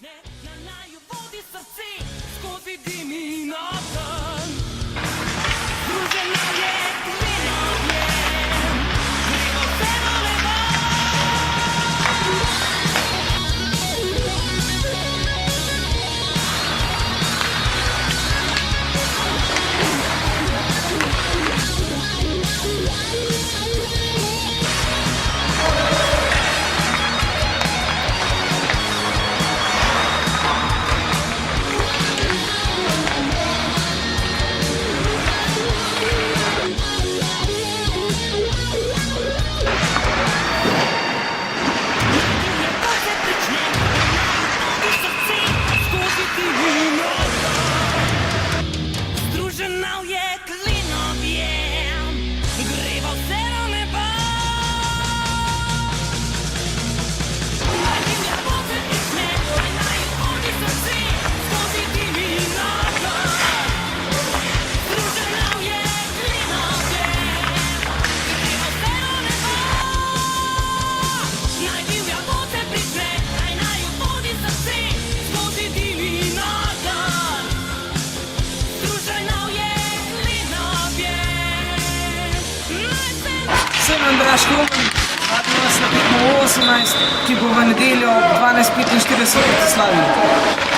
Na naju vodi srce skozi dim in ogenj. Združena je klina v njem, gremo vse do neba. Sem Andraž Krumen, vabim vas na tekmo 18, ki bo v nedeljo ob 12:45 v Slaviji.